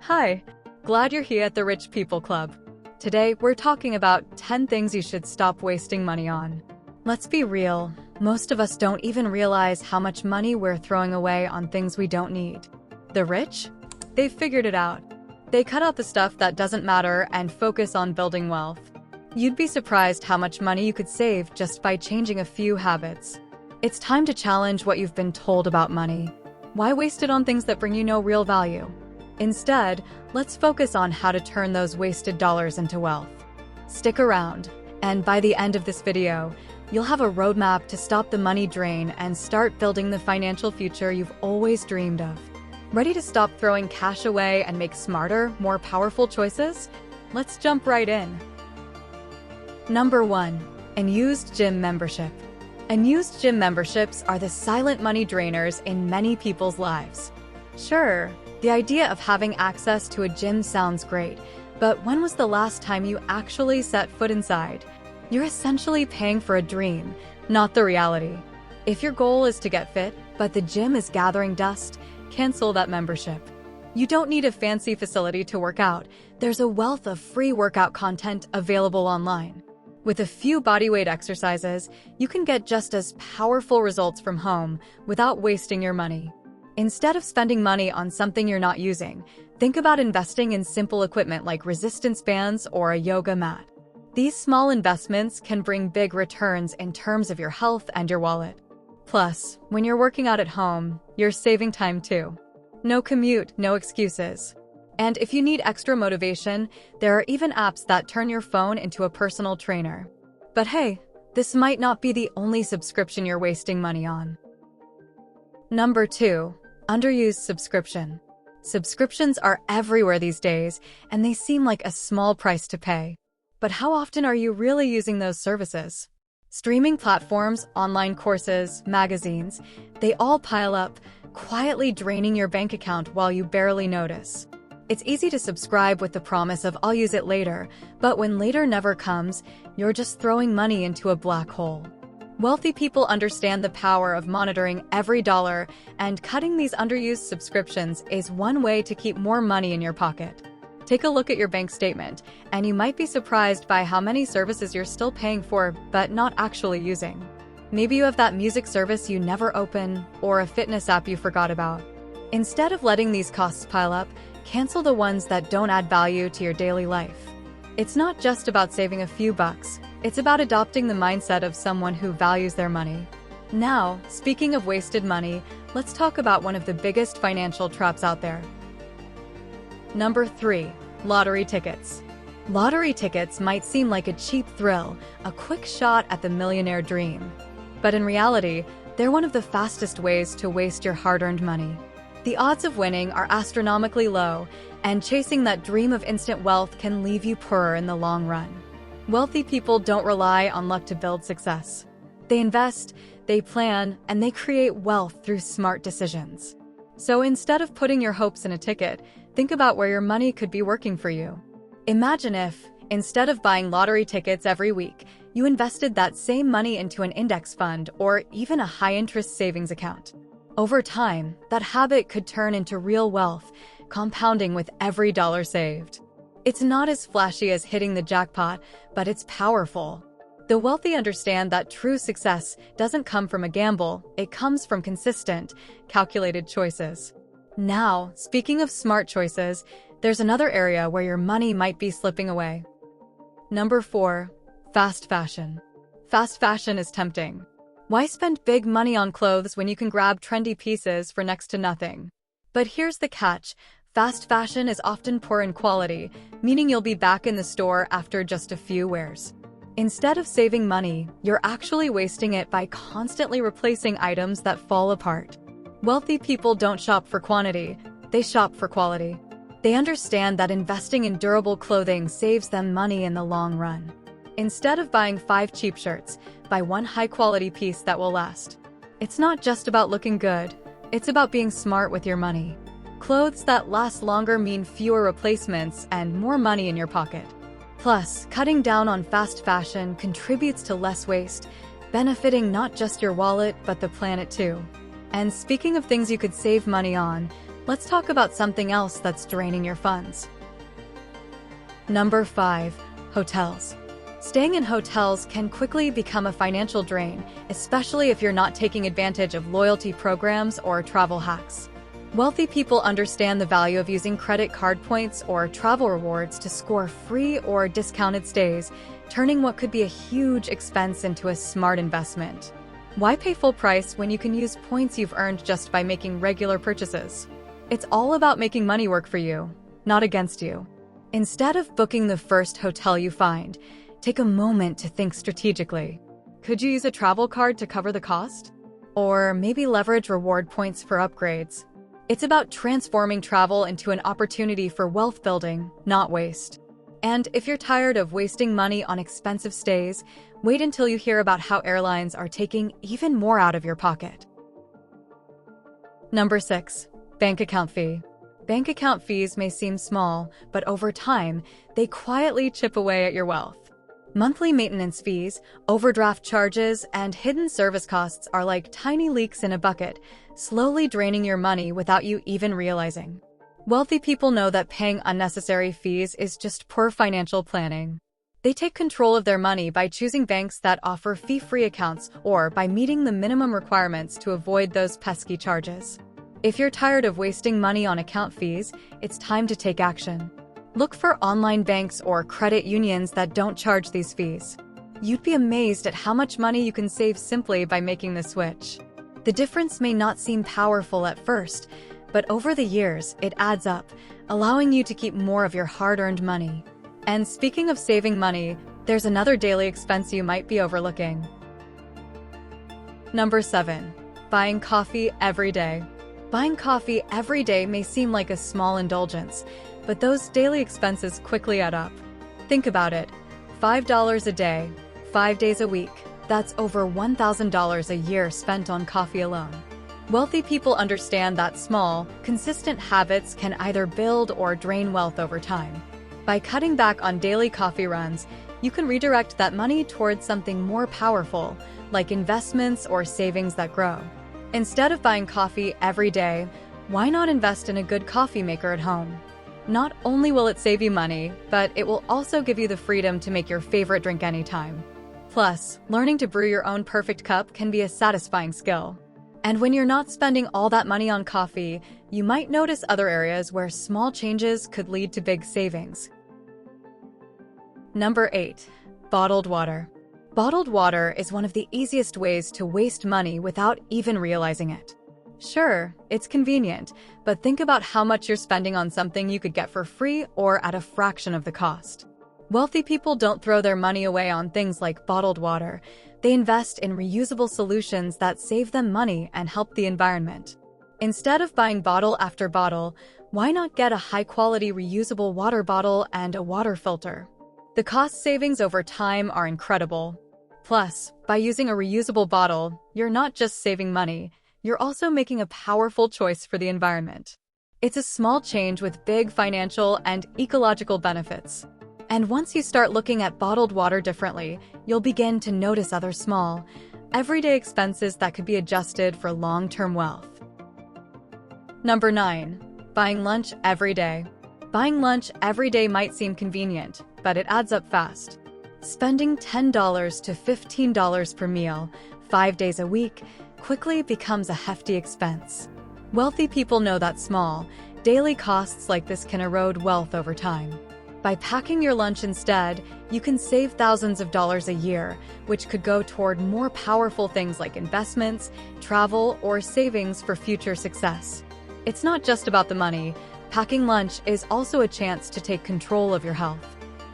Hi, glad you're here at the Rich People Club. Today, we're talking about 10 things you should stop wasting money on. Let's be real, most of us don't even realize how much money we're throwing away on things we don't need. The rich? They've figured it out. They cut out the stuff that doesn't matter and focus on building wealth. You'd be surprised how much money you could save just by changing a few habits. It's time to challenge what you've been told about money. Why waste it on things that bring you no real value? Instead, let's focus on how to turn those wasted dollars into wealth. Stick around, and by the end of this video, you'll have a roadmap to stop the money drain and start building the financial future you've always dreamed of. Ready to stop throwing cash away and make smarter, more powerful choices? Let's jump right in. Number 1. Unused gym membership. Unused gym memberships are the silent money drainers in many people's lives. Sure, the idea of having access to a gym sounds great, but when was the last time you actually set foot inside? You're essentially paying for a dream, not the reality. If your goal is to get fit, but the gym is gathering dust, cancel that membership. You don't need a fancy facility to work out. There's a wealth of free workout content available online. With a few bodyweight exercises, you can get just as powerful results from home without wasting your money. Instead of spending money on something you're not using, think about investing in simple equipment like resistance bands or a yoga mat. These small investments can bring big returns in terms of your health and your wallet. Plus, when you're working out at home, you're saving time too. No commute, no excuses. And if you need extra motivation, there are even apps that turn your phone into a personal trainer. But hey, this might not be the only subscription you're wasting money on. Number 2. Underused subscription. Subscriptions are everywhere these days, and they seem like a small price to pay. But how often are you really using those services? Streaming platforms, online courses, magazines, they all pile up, quietly draining your bank account while you barely notice. It's easy to subscribe with the promise of I'll use it later, but when later never comes, you're just throwing money into a black hole. Wealthy people understand the power of monitoring every dollar, and cutting these underused subscriptions is one way to keep more money in your pocket. Take a look at your bank statement, and you might be surprised by how many services you're still paying for but not actually using. Maybe you have that music service you never open, or a fitness app you forgot about. Instead of letting these costs pile up, cancel the ones that don't add value to your daily life. It's not just about saving a few bucks, it's about adopting the mindset of someone who values their money. Now, speaking of wasted money, let's talk about one of the biggest financial traps out there. Number 3. Lottery tickets. Lottery tickets might seem like a cheap thrill, a quick shot at the millionaire dream. But in reality, they're one of the fastest ways to waste your hard-earned money. The odds of winning are astronomically low, and chasing that dream of instant wealth can leave you poorer in the long run. Wealthy people don't rely on luck to build success. They invest, they plan, and they create wealth through smart decisions. So instead of putting your hopes in a ticket, think about where your money could be working for you. Imagine if, instead of buying lottery tickets every week, you invested that same money into an index fund or even a high-interest savings account. Over time, that habit could turn into real wealth, compounding with every dollar saved. It's not as flashy as hitting the jackpot, but it's powerful. The wealthy understand that true success doesn't come from a gamble, it comes from consistent, calculated choices. Now, speaking of smart choices, there's another area where your money might be slipping away. Number 4. Fast fashion. Fast fashion is tempting. Why spend big money on clothes when you can grab trendy pieces for next to nothing? But here's the catch. Fast fashion is often poor in quality, meaning you'll be back in the store after just a few wears. Instead of saving money, you're actually wasting it by constantly replacing items that fall apart. Wealthy people don't shop for quantity, they shop for quality. They understand that investing in durable clothing saves them money in the long run. Instead of buying 5 cheap shirts, buy one high-quality piece that will last. It's not just about looking good, it's about being smart with your money. Clothes that last longer mean fewer replacements and more money in your pocket. Plus, cutting down on fast fashion contributes to less waste, benefiting not just your wallet but the planet too. And speaking of things you could save money on, Let's talk about something else that's draining your funds. Number 5. Hotels. Staying in hotels can quickly become a financial drain, especially if you're not taking advantage of loyalty programs or travel hacks. Wealthy people understand the value of using credit card points or travel rewards to score free or discounted stays, turning what could be a huge expense into a smart investment. Why pay full price when you can use points you've earned just by making regular purchases? It's all about making money work for you, not against you. Instead of booking the first hotel you find, take a moment to think strategically. Could you use a travel card to cover the cost? Or maybe leverage reward points for upgrades? It's about transforming travel into an opportunity for wealth building, not waste. And if you're tired of wasting money on expensive stays, wait until you hear about how airlines are taking even more out of your pocket. Number 6. Bank account fee. Bank account fees may seem small, but over time, they quietly chip away at your wealth. Monthly maintenance fees, overdraft charges, and hidden service costs are like tiny leaks in a bucket, slowly draining your money without you even realizing. Wealthy people know that paying unnecessary fees is just poor financial planning. They take control of their money by choosing banks that offer fee-free accounts or by meeting the minimum requirements to avoid those pesky charges. If you're tired of wasting money on account fees, it's time to take action. Look for online banks or credit unions that don't charge these fees. You'd be amazed at how much money you can save simply by making the switch. The difference may not seem powerful at first, but over the years, it adds up, allowing you to keep more of your hard-earned money. And speaking of saving money, there's another daily expense you might be overlooking. Number 7. Buying coffee every day. Buying coffee every day may seem like a small indulgence, but those daily expenses quickly add up. Think about it. $5 a day, 5 days a week. That's over $1,000 a year spent on coffee alone. Wealthy people understand that small, consistent habits can either build or drain wealth over time. By cutting back on daily coffee runs, you can redirect that money towards something more powerful, like investments or savings that grow. Instead of buying coffee every day, why not invest in a good coffee maker at home? Not only will it save you money, but it will also give you the freedom to make your favorite drink anytime. Plus, learning to brew your own perfect cup can be a satisfying skill. And when you're not spending all that money on coffee, you might notice other areas where small changes could lead to big savings. Number 8. Bottled water. Bottled water is one of the easiest ways to waste money without even realizing it. Sure, it's convenient, but think about how much you're spending on something you could get for free or at a fraction of the cost. Wealthy people don't throw their money away on things like bottled water. They invest in reusable solutions that save them money and help the environment. Instead of buying bottle after bottle, why not get a high-quality reusable water bottle and a water filter? The cost savings over time are incredible. Plus, by using a reusable bottle, you're not just saving money, you're also making a powerful choice for the environment. It's a small change with big financial and ecological benefits. And once you start looking at bottled water differently, you'll begin to notice other small, everyday expenses that could be adjusted for long-term wealth. Number 9. Buying lunch every day. Buying lunch every day might seem convenient, but it adds up fast. Spending $10 to $15 per meal, 5 days a week, quickly becomes a hefty expense. Wealthy people know that small, daily costs like this can erode wealth over time. By packing your lunch instead, you can save thousands of dollars a year, which could go toward more powerful things like investments, travel, or savings for future success. It's not just about the money. Packing lunch is also a chance to take control of your health.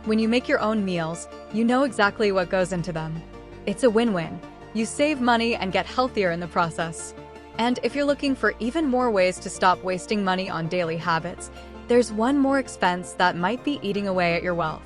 When you make your own meals, you know exactly what goes into them. It's a win-win. You save money and get healthier in the process. And if you're looking for even more ways to stop wasting money on daily habits, there's one more expense that might be eating away at your wealth.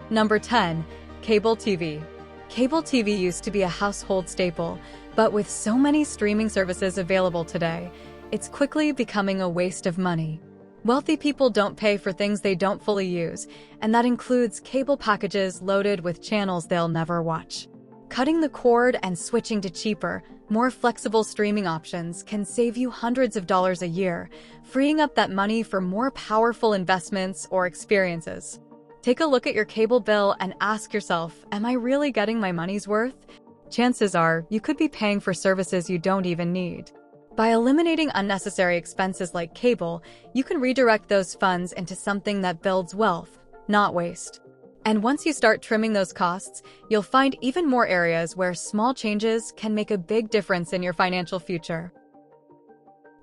Number 10. Cable TV. Cable TV used to be a household staple, but with so many streaming services available today, it's quickly becoming a waste of money. Wealthy people don't pay for things they don't fully use, and that includes cable packages loaded with channels they'll never watch. Cutting the cord and switching to cheaper, More flexible streaming options can save you hundreds of dollars a year, freeing up that money for more powerful investments or experiences. Take a look at your cable bill and ask yourself, am I really getting my money's worth? Chances are, you could be paying for services you don't even need. By eliminating unnecessary expenses like cable, you can redirect those funds into something that builds wealth, not waste. And once you start trimming those costs, you'll find even more areas where small changes can make a big difference in your financial future.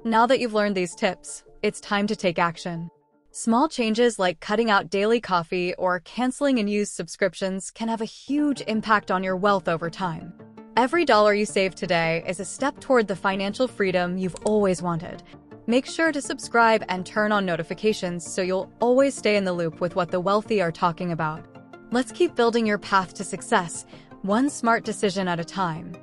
Now that you've learned these tips, it's time to take action. Small changes like cutting out daily coffee or canceling unused subscriptions can have a huge impact on your wealth over time. Every dollar you save today is a step toward the financial freedom you've always wanted. Make sure to subscribe and turn on notifications so you'll always stay in the loop with what the wealthy are talking about. Let's keep building your path to success, one smart decision at a time.